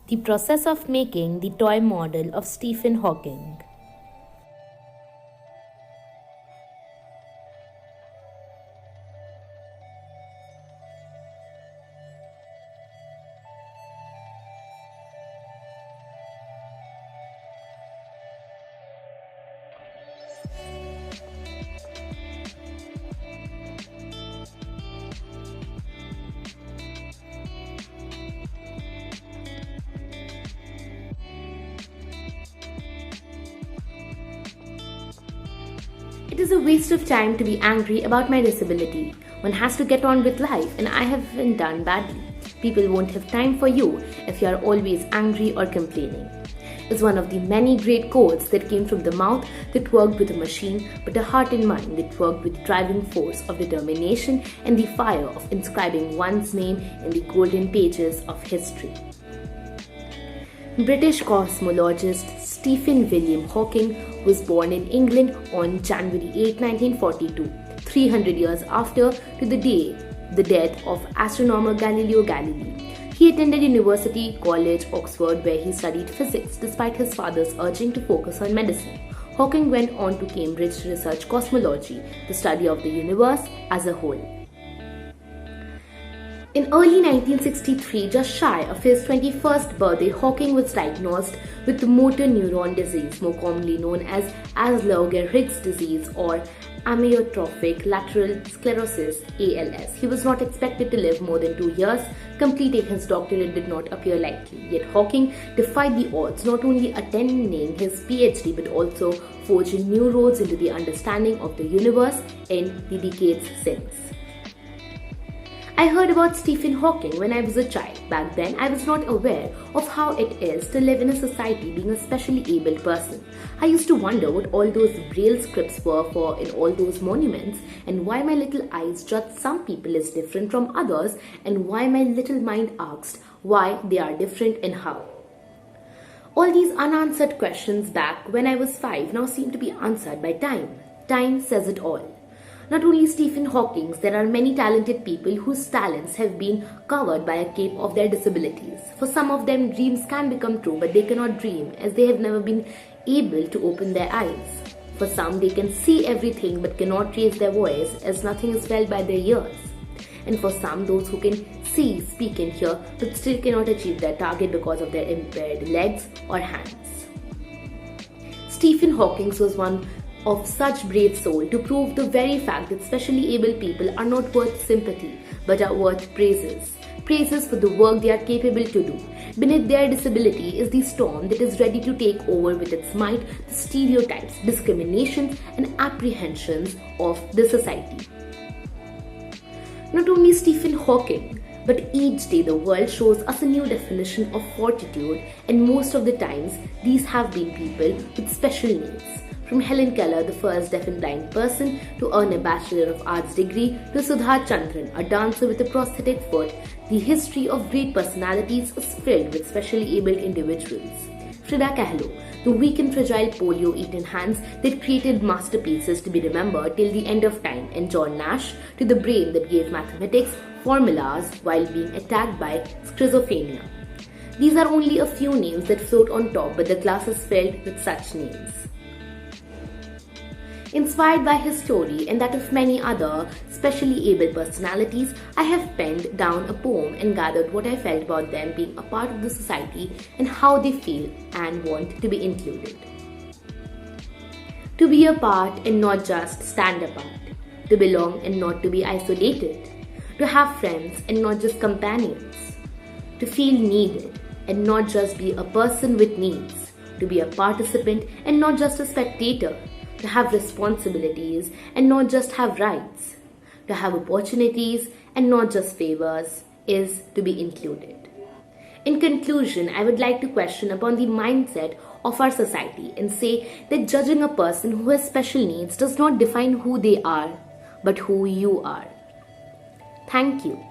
The process of making the toy model of Stephen Hawking. It is a waste of time to be angry about my disability. One has to get on with life, and I haven't done badly. People won't have time for you if you are always angry or complaining. Is one of the many great quotes that came from the mouth that worked with a machine, but a heart and mind that worked with the driving force of determination and the fire of inscribing one's name in the golden pages of history. British cosmologist Stephen William Hawking was born in England on January 8, 1942, 300 years after to the death of astronomer Galileo Galilei. He attended University College, Oxford, where he studied physics despite his father's urging to focus on medicine. Hawking went on to Cambridge to research cosmology, the study of the universe as a whole. In early 1963, just shy of his 21st birthday, Hawking was diagnosed with motor neuron disease, more commonly known as Asperger's disease or amyotrophic lateral sclerosis (ALS). He was not expected to live more than 2 years. Completing his doctorate did not appear likely. Yet Hawking defied the odds, not only attending his PhD but also forging new roads into the understanding of the universe in the decades since. I heard about Stephen Hawking when I was a child. Back then, I was not aware of how it is to live in a society being a specially abled person. I used to wonder what all those braille scripts were for in all those monuments, and why my little eyes judged some people as different from others, and why my little mind asked why they are different and how. All these unanswered questions back when I was 5 now seem to be answered by time. Time says it all. Not only Stephen Hawking, there are many talented people whose talents have been covered by a cape of their disabilities. For some of them, dreams can become true, but they cannot dream as they have never been able to open their eyes. For some, they can see everything but cannot raise their voice as nothing is felt by their ears. And for some, those who can see, speak and hear but still cannot achieve their target because of their impaired legs or hands. Stephen Hawking was one of such brave soul to prove the very fact that specially able people are not worth sympathy but are worth praises. Praises for the work they are capable to do. Beneath their disability is the storm that is ready to take over with its might the stereotypes, discriminations and apprehensions of the society. Not only Stephen Hawking, but each day the world shows us a new definition of fortitude, and most of the times these have been people with special needs. From Helen Keller, the first deaf and blind person to earn a Bachelor of Arts degree, to Sudha Chandran, a dancer with a prosthetic foot, the history of great personalities is filled with specially abled individuals. Frida Kahlo, the weak and fragile polio-eaten hands that created masterpieces to be remembered till the end of time, and John Nash, to the brain that gave mathematics formulas while being attacked by schizophrenia. These are only a few names that float on top, but the glass is filled with such names. Inspired by his story and that of many other specially able personalities, I have penned down a poem and gathered what I felt about them being a part of the society and how they feel and want to be included. To be a part and not just stand apart. To belong and not to be isolated. To have friends and not just companions. To feel needed and not just be a person with needs. To be a participant and not just a spectator. To have responsibilities and not just have rights. To have opportunities and not just favors is to be included. In conclusion, I would like to question upon the mindset of our society and say that judging a person who has special needs does not define who they are, but who you are. Thank you.